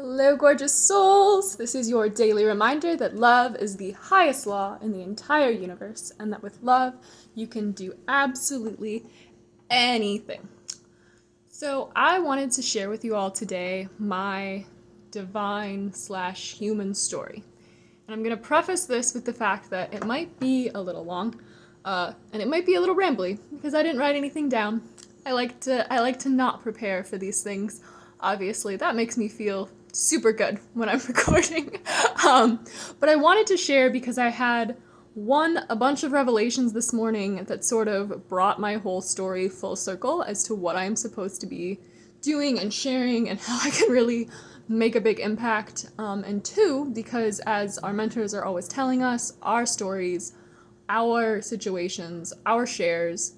Hello, gorgeous souls! This is your daily reminder that love is the highest law in the entire universe, and that with love, you can do absolutely anything. So, I wanted to share with you all today my divine/human story. And I'm going to preface this with the fact that it might be a little long, and it might be a little rambly, because I didn't write anything down. I like to not prepare for these things. Obviously, that makes me feel super good when I'm recording. But I wanted to share because I had a bunch of revelations this morning that sort of brought my whole story full circle as to what I'm supposed to be doing and sharing and how I can really make a big impact. And two, because as our mentors are always telling us, our stories, our situations, our shares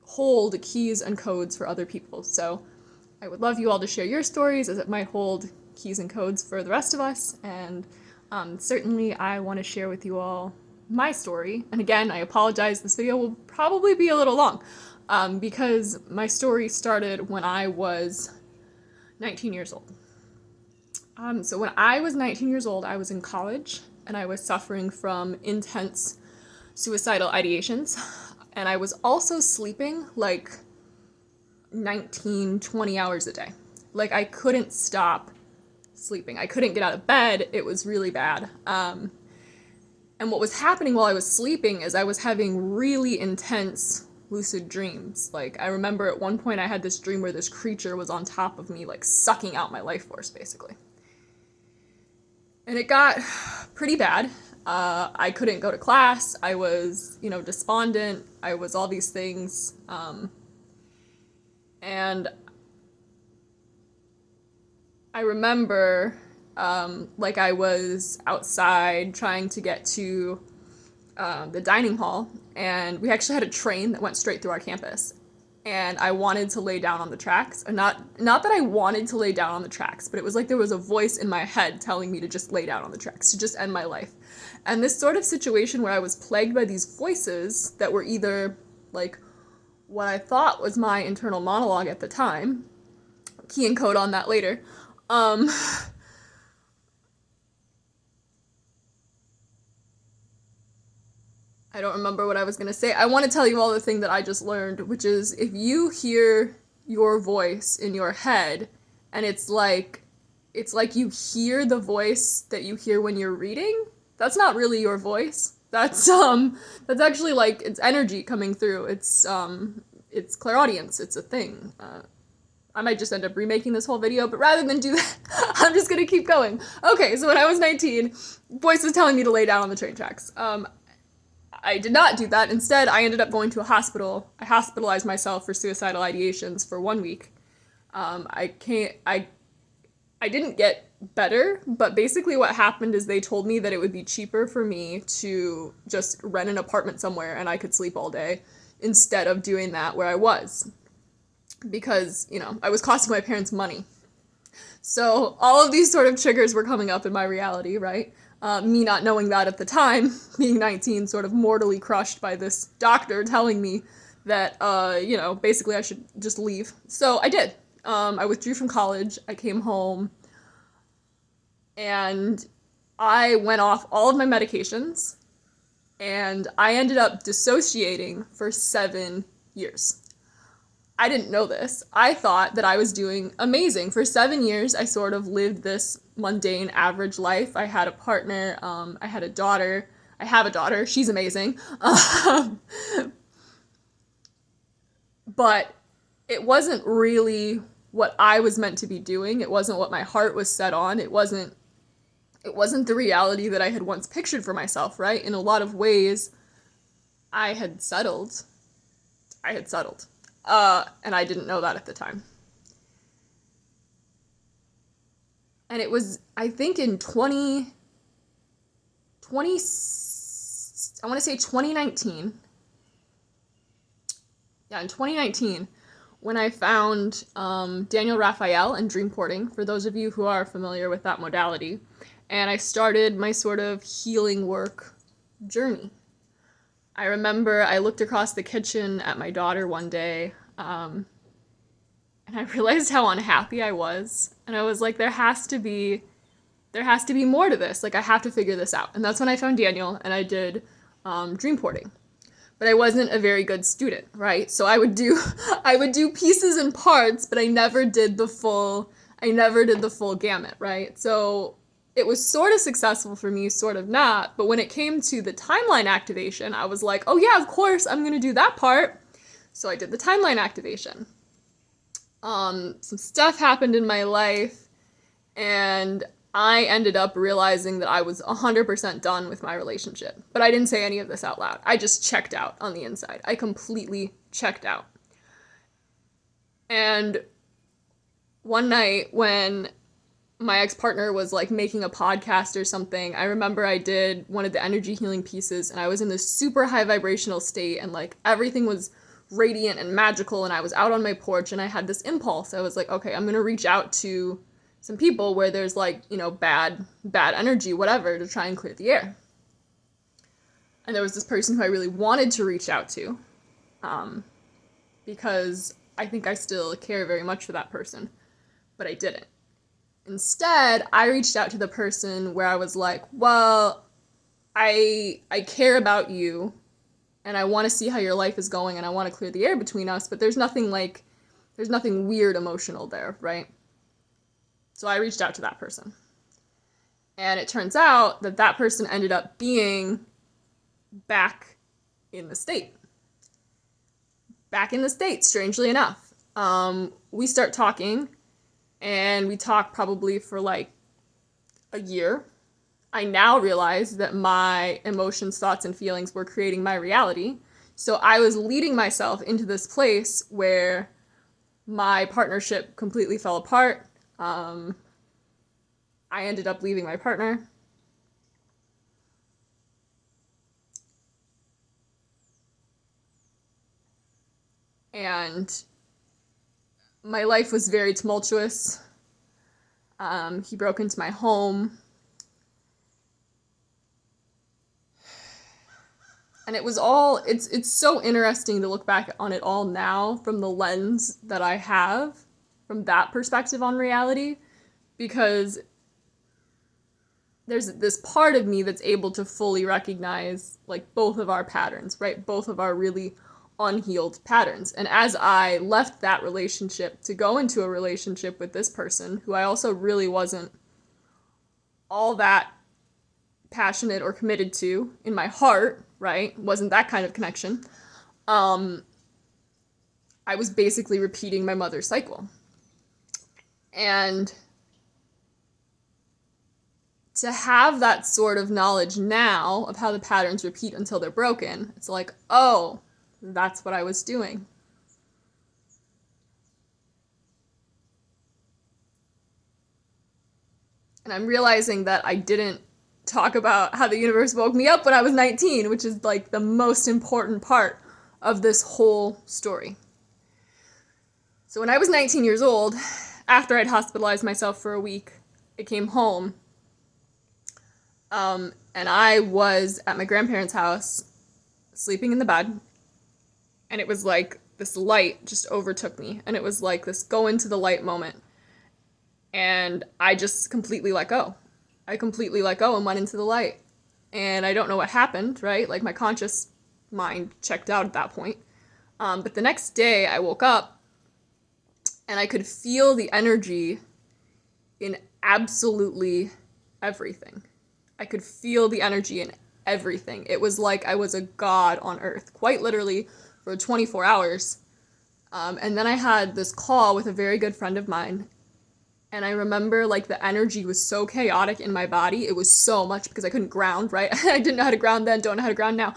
hold keys and codes for other people. So I would love you all to share your stories, as it might hold keys and codes for the rest of us. And certainly I want to share with you all my story. And again, I apologize, this video will probably be a little long, because my story started when I was 19 years old. So when I was 19 years old, I was in college, and I was suffering from intense suicidal ideations. And I was also sleeping like 19, 20 hours a day. Like, I couldn't stop sleeping. I couldn't get out of bed. It was really bad. And what was happening while I was sleeping is I was having really intense lucid dreams. Like, I remember at one point I had this dream where this creature was on top of me, like sucking out my life force, basically. And it got pretty bad. I couldn't go to class. I was, despondent. I was all these things. And I remember, I was outside trying to get to the dining hall, and we actually had a train that went straight through our campus. And I wanted to lay down on the tracks, and not that I wanted to lay down on the tracks, but it was like there was a voice in my head telling me to just lay down on the tracks, to just end my life. And this sort of situation where I was plagued by these voices that were either like what I thought was my internal monologue at the time, key and code on that later, I don't remember what I was going to say. I want to tell you all the thing that I just learned, which is if you hear your voice in your head and it's like you hear the voice that you hear when you're reading, that's not really your voice. That's actually like it's energy coming through. It's clairaudience. It's a thing. I might just end up remaking this whole video, but rather than do that, I'm just gonna keep going. Okay, so when I was 19, voice was telling me to lay down on the train tracks. I did not do that. Instead, I ended up going to a hospital. I hospitalized myself for suicidal ideations for 1 week. I didn't get better, but basically what happened is they told me that it would be cheaper for me to just rent an apartment somewhere and I could sleep all day instead of doing that where I was. Because, I was costing my parents money. So all of these sort of triggers were coming up in my reality, right? Me not knowing that at the time, being 19, sort of mortally crushed by this doctor telling me that, basically I should just leave. So I did. I withdrew from college. I came home. And I went off all of my medications. And I ended up dissociating for 7 years. I didn't know this. I thought that I was doing amazing. For 7 years, I sort of lived this mundane, average life. I had a partner. I had a daughter. I have a daughter. She's amazing. But it wasn't really what I was meant to be doing. It wasn't what my heart was set on. It wasn't the reality that I had once pictured for myself, right? In a lot of ways, I had settled. And I didn't know that at the time. And it was, I think in 2019. Yeah, in 2019, when I found Daniel Raphael and dream porting, for those of you who are familiar with that modality, and I started my sort of healing work journey. I remember I looked across the kitchen at my daughter one day, and and I realized how unhappy I was. And I was like, there has to be more to this. Like, I have to figure this out. And that's when I found Daniel, and I did dream porting. But I wasn't a very good student, right? So I would do pieces and parts, but I never did the full gamut, right? So it was sort of successful for me, sort of not. But when it came to the timeline activation, I was like, oh yeah, of course, I'm going to do that part. So I did the timeline activation. Some stuff happened in my life, and I ended up realizing that I was 100% done with my relationship. But I didn't say any of this out loud. I just checked out on the inside. I completely checked out. And one night when my ex-partner was like making a podcast or something, I remember I did one of the energy healing pieces, and I was in this super high vibrational state, and like everything was radiant and magical, and I was out on my porch, and I had this impulse. I was like, okay, I'm gonna reach out to some people where there's like, you know, bad energy, whatever, to try and clear the air. And there was this person who I really wanted to reach out to, because I think I still care very much for that person, but I didn't. Instead, I reached out to the person where I was like, well, I care about you, and I want to see how your life is going, and I want to clear the air between us, but there's nothing weird emotional there, right? So I reached out to that person. And it turns out that that person ended up being back in the state. Back in the state, strangely enough. We start talking, and we talk probably for like a year. I now realize that my emotions, thoughts, and feelings were creating my reality. So I was leading myself into this place where my partnership completely fell apart. I ended up leaving my partner. And my life was very tumultuous. He broke into my home. And it was all, it's so interesting to look back on it all now from the lens that I have, from that perspective on reality, because there's this part of me that's able to fully recognize like both of our patterns, right? Both of our really unhealed patterns. And as I left that relationship to go into a relationship with this person, who I also really wasn't all that passionate or committed to in my heart, right? Wasn't that kind of connection. I was basically repeating my mother's cycle. And to have that sort of knowledge now of how the patterns repeat until they're broken, it's like, oh, that's what I was doing. And I'm realizing that I didn't talk about how the universe woke me up when I was 19, which is like the most important part of this whole story. So when I was 19 years old, after I'd hospitalized myself for a week, I came home, and I was at my grandparents' house, sleeping in the bed, and it was like this light just overtook me, and it was like this go into the light moment, and I just completely let go. I completely let go and went into the light, and I don't know what happened, right? Like my conscious mind checked out at that point, but the next day I woke up, and I could feel the energy in absolutely everything. I could feel the energy in everything. It was like I was a god on earth, quite literally, for 24 hours. And then I had this call with a very good friend of mine. And I remember like the energy was so chaotic in my body. It was so much because I couldn't ground, right? I didn't know how to ground then, don't know how to ground now.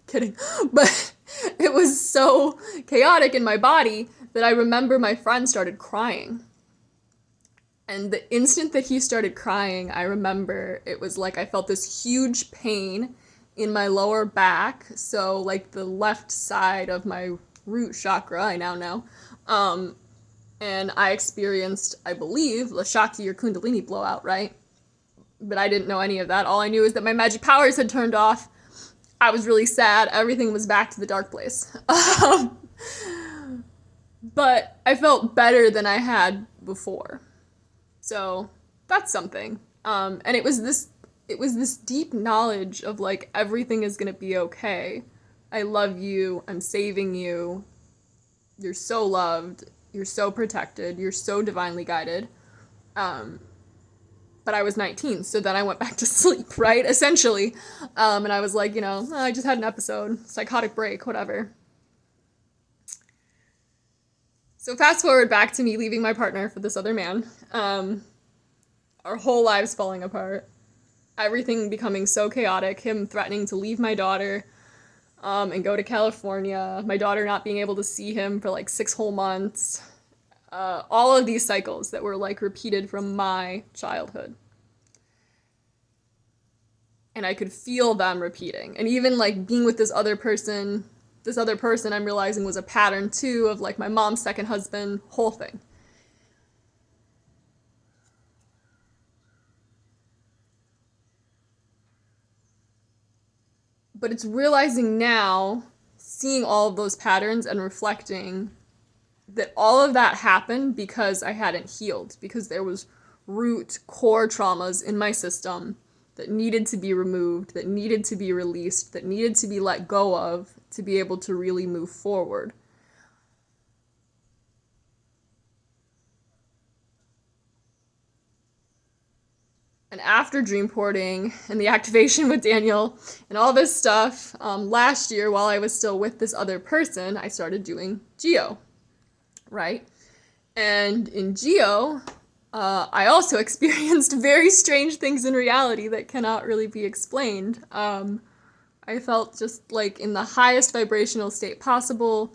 Kidding. But it was so chaotic in my body that I remember my friend started crying. And the instant that he started crying, I remember it was like I felt this huge pain in my lower back. So like the left side of my root chakra, I now know. And I experienced, I believe, the Shakti or Kundalini blowout, right? But I didn't know any of that. All I knew is that my magic powers had turned off. I was really sad. Everything was back to the dark place. but I felt better than I had before. So that's something. And it was this deep knowledge of like everything is gonna be okay. I love you, I'm saving you, you're so loved, you're so protected, you're so divinely guided. But I was 19, so then I went back to sleep, right? Essentially. And I was like, I just had an episode, psychotic break, whatever. So fast forward back to me leaving my partner for this other man. Our whole lives falling apart. Everything becoming so chaotic. Him threatening to leave my daughter and go to California. My daughter not being able to see him for like 6 whole months. All of these cycles that were like repeated from my childhood. And I could feel them repeating. And even like being with this other person I'm realizing was a pattern too of like my mom's second husband, whole thing. But it's realizing now, seeing all of those patterns and reflecting that all of that happened because I hadn't healed, because there was root core traumas in my system that needed to be removed, that needed to be released, that needed to be let go of to be able to really move forward. And after dream porting and the activation with Daniel and all this stuff, last year while I was still with this other person, I started doing Geo, right? And in Geo, I also experienced very strange things in reality that cannot really be explained. I felt just like in the highest vibrational state possible.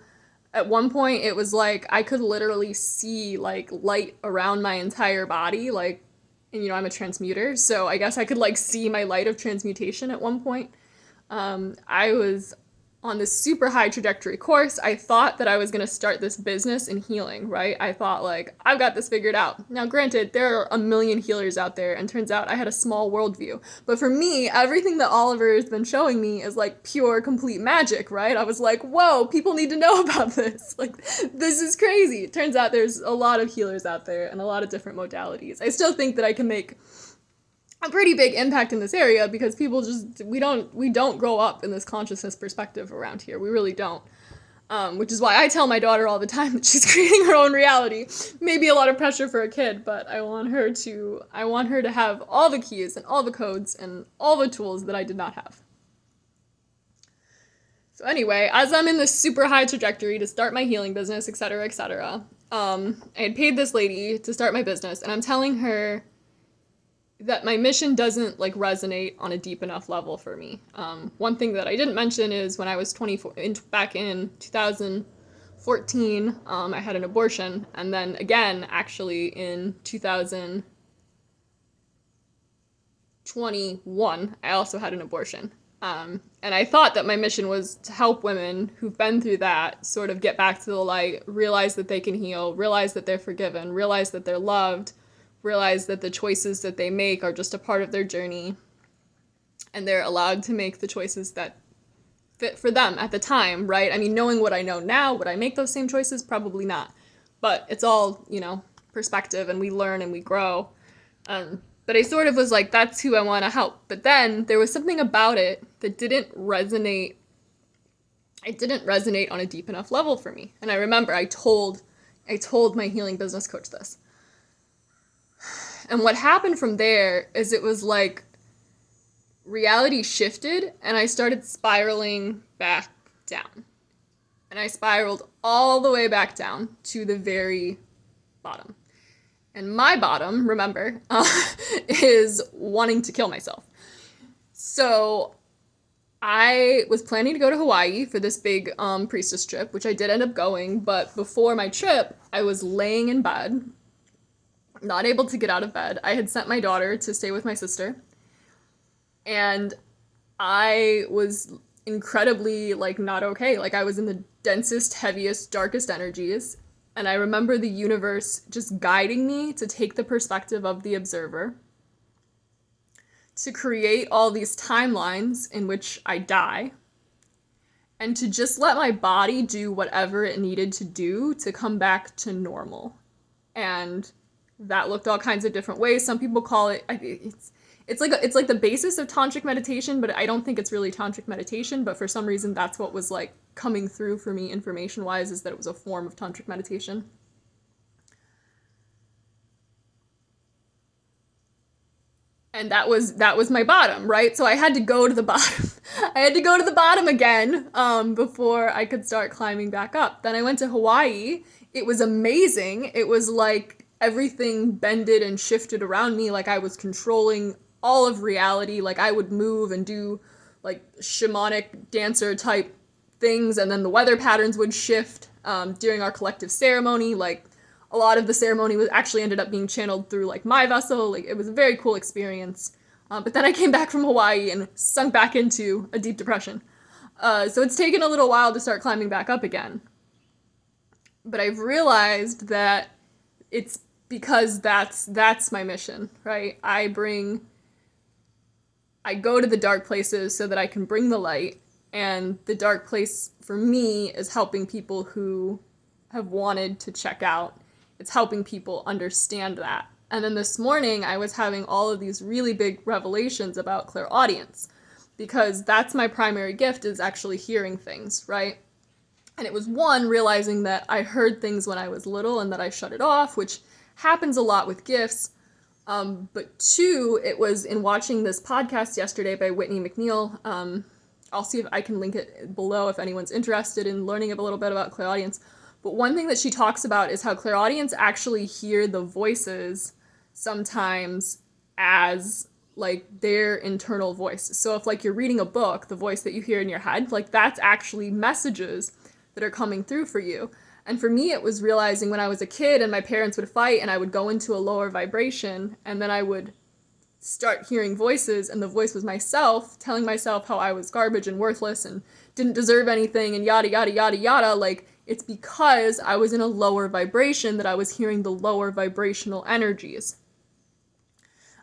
At one point, it was like I could literally see like light around my entire body, like, and I'm a transmuter, so I guess I could like see my light of transmutation at one point. I was on this super high trajectory course. I thought that I was going to start this business in healing, right? I thought like, I've got this figured out. Now, granted, there are a million healers out there, and turns out I had a small worldview. But for me, everything that Oliver has been showing me is like pure, complete magic, right? I was like, whoa, people need to know about this. Like, this is crazy. It turns out there's a lot of healers out there and a lot of different modalities. I still think that I can make a pretty big impact in this area because people just we don't grow up in this consciousness perspective around here. We really don't. Which is why I tell my daughter all the time that she's creating her own reality. Maybe a lot of pressure for a kid, but I want her to have all the keys and all the codes and all the tools that I did not have. So anyway, as I'm in this super high trajectory to start my healing business, etc., I had paid this lady to start my business, and I'm telling her that my mission doesn't like resonate on a deep enough level for me. One thing that I didn't mention is when I was 24, back in 2014, I had an abortion, and then again, actually in 2021, I also had an abortion. And I thought that my mission was to help women who've been through that sort of get back to the light, realize that they can heal, realize that they're forgiven, realize that they're loved, realize that the choices that they make are just a part of their journey, and they're allowed to make the choices that fit for them at the time, right? I mean, knowing what I know now, would I make those same choices? Probably not. But it's all, perspective, and we learn and we grow. But I sort of was like, that's who I want to help. But then there was something about it that didn't resonate. It didn't resonate on a deep enough level for me. And I remember I told my healing business coach this. And what happened from there is it was like reality shifted and I started spiraling back down. And I spiraled all the way back down to the very bottom. And my bottom, remember, is wanting to kill myself. So I was planning to go to Hawaii for this big priestess trip, which I did end up going. But before my trip, I was laying in bed, not able to get out of bed. I had sent my daughter to stay with my sister. And I was incredibly, not okay. I was in the densest, heaviest, darkest energies. And I remember the universe just guiding me to take the perspective of the observer, to create all these timelines in which I die, and to just let my body do whatever it needed to do to come back to normal. And that looked all kinds of different ways. Some people call it, it's like the basis of tantric meditation, but I don't think it's really tantric meditation. But for some reason, that's what was like coming through for me information wise, is that it was a form of tantric meditation. And that was my bottom, right? So I had to go to the bottom. I had to go to the bottom again before I could start climbing back up. Then I went to Hawaii. It was amazing. It was like everything bended and shifted around me, like I was controlling all of reality. Like I would move and do like shamanic dancer type things, and then the weather patterns would shift during our collective ceremony. Like a lot of the ceremony was actually ended up being channeled through like my vessel. Like it was a very cool experience. But then I came back from Hawaii and sunk back into a deep depression. So it's taken a little while to start climbing back up again. But I've realized that it's because that's my mission, right? I go to the dark places so that I can bring the light, and the dark place for me is helping people who have wanted to check out. It's helping people understand that. And then this morning, I was having all of these really big revelations about clairaudience, because that's my primary gift, is actually hearing things, right? And it was one, realizing that I heard things when I was little and that I shut it off, which happens a lot with gifts. But two, it was in watching this podcast yesterday by Whitney McNeil. I'll see if I can link it below if anyone's interested in learning a little bit about clairaudience. But one thing that she talks about is how clairaudients actually hear the voices sometimes as like their internal voice. So if like you're reading a book, the voice that you hear in your head, like that's actually messages that are coming through for you. And for me, it was realizing when I was a kid and my parents would fight and I would go into a lower vibration, and then I would start hearing voices, and the voice was myself telling myself how I was garbage and worthless and didn't deserve anything and yada, yada, yada, yada. Like, it's because I was in a lower vibration that I was hearing the lower vibrational energies.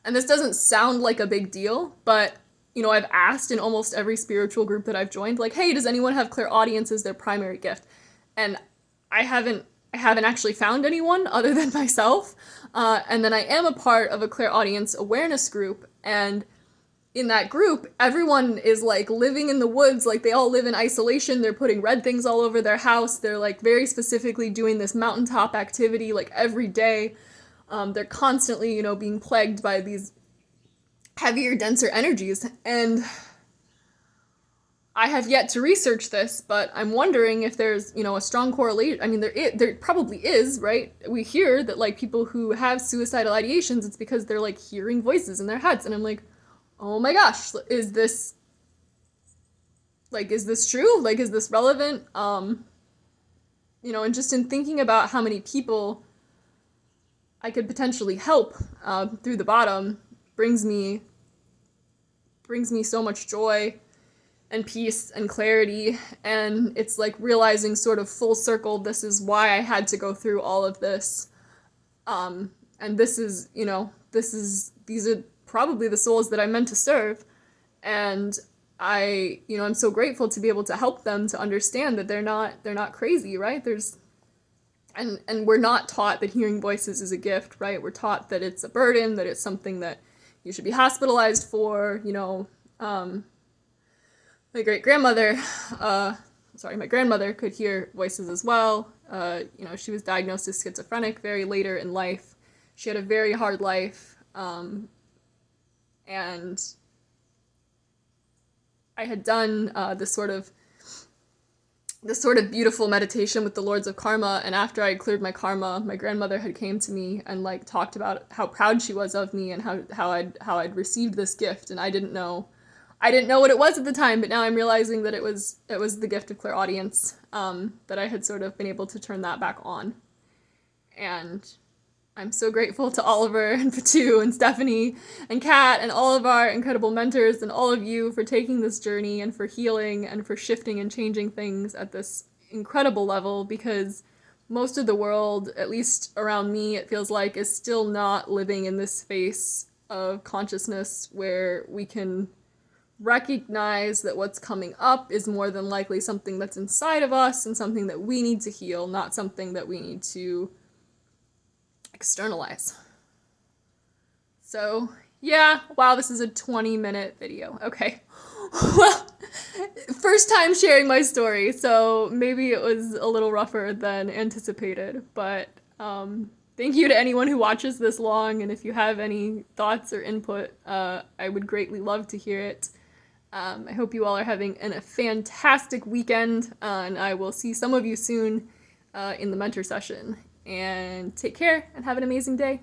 And this doesn't sound like a big deal, but, you know, I've asked in almost every spiritual group that I've joined, like, hey, does anyone have clairaudience as their primary gift? And I haven't actually found anyone other than myself. And then I am a part of a clairaudience awareness group, and in that group, everyone is like living in the woods, like they all live in isolation. They're putting red things all over their house. They're like very specifically doing this mountaintop activity like every day. They're constantly, you know, being plagued by these heavier, denser energies. And I have yet to research this, but I'm wondering if there's, you know, a strong correlation. I mean, there probably is, right? We hear that like people who have suicidal ideations, it's because they're like hearing voices in their heads. And I'm like, oh my gosh, is this true? Like, is this relevant? You know, and just in thinking about how many people I could potentially help through the bottom brings me so much joy and peace and clarity. And it's like realizing sort of full circle, this is why I had to go through all of this. And this is, you know, these are probably the souls that I'm meant to serve. And I'm so grateful to be able to help them to understand that they're not crazy, right? And we're not taught that hearing voices is a gift, right? We're taught that it's a burden, that it's something that you should be hospitalized for, you know. My grandmother could hear voices as well. You know, she was diagnosed as schizophrenic very later in life. She had a very hard life. And I had done this sort of beautiful meditation with the Lords of Karma, and after I cleared my karma, my grandmother had came to me and like talked about how proud she was of me and how I'd received this gift, and I didn't know what it was at the time, but now I'm realizing that it was the gift of clairaudience, that I had sort of been able to turn that back on. And I'm so grateful to Oliver and Patu and Stephanie and Kat and all of our incredible mentors and all of you for taking this journey and for healing and for shifting and changing things at this incredible level, because most of the world, at least around me, it feels like, is still not living in this space of consciousness where we can recognize that what's coming up is more than likely something that's inside of us and something that we need to heal, not something that we need to externalize. So, yeah, wow, this is a 20-minute video. Okay. Well, first time sharing my story, so maybe it was a little rougher than anticipated, but thank you to anyone who watches this long, and if you have any thoughts or input, I would greatly love to hear it. I hope you all are having a fantastic weekend, and I will see some of you soon in the mentor session. And take care and have an amazing day.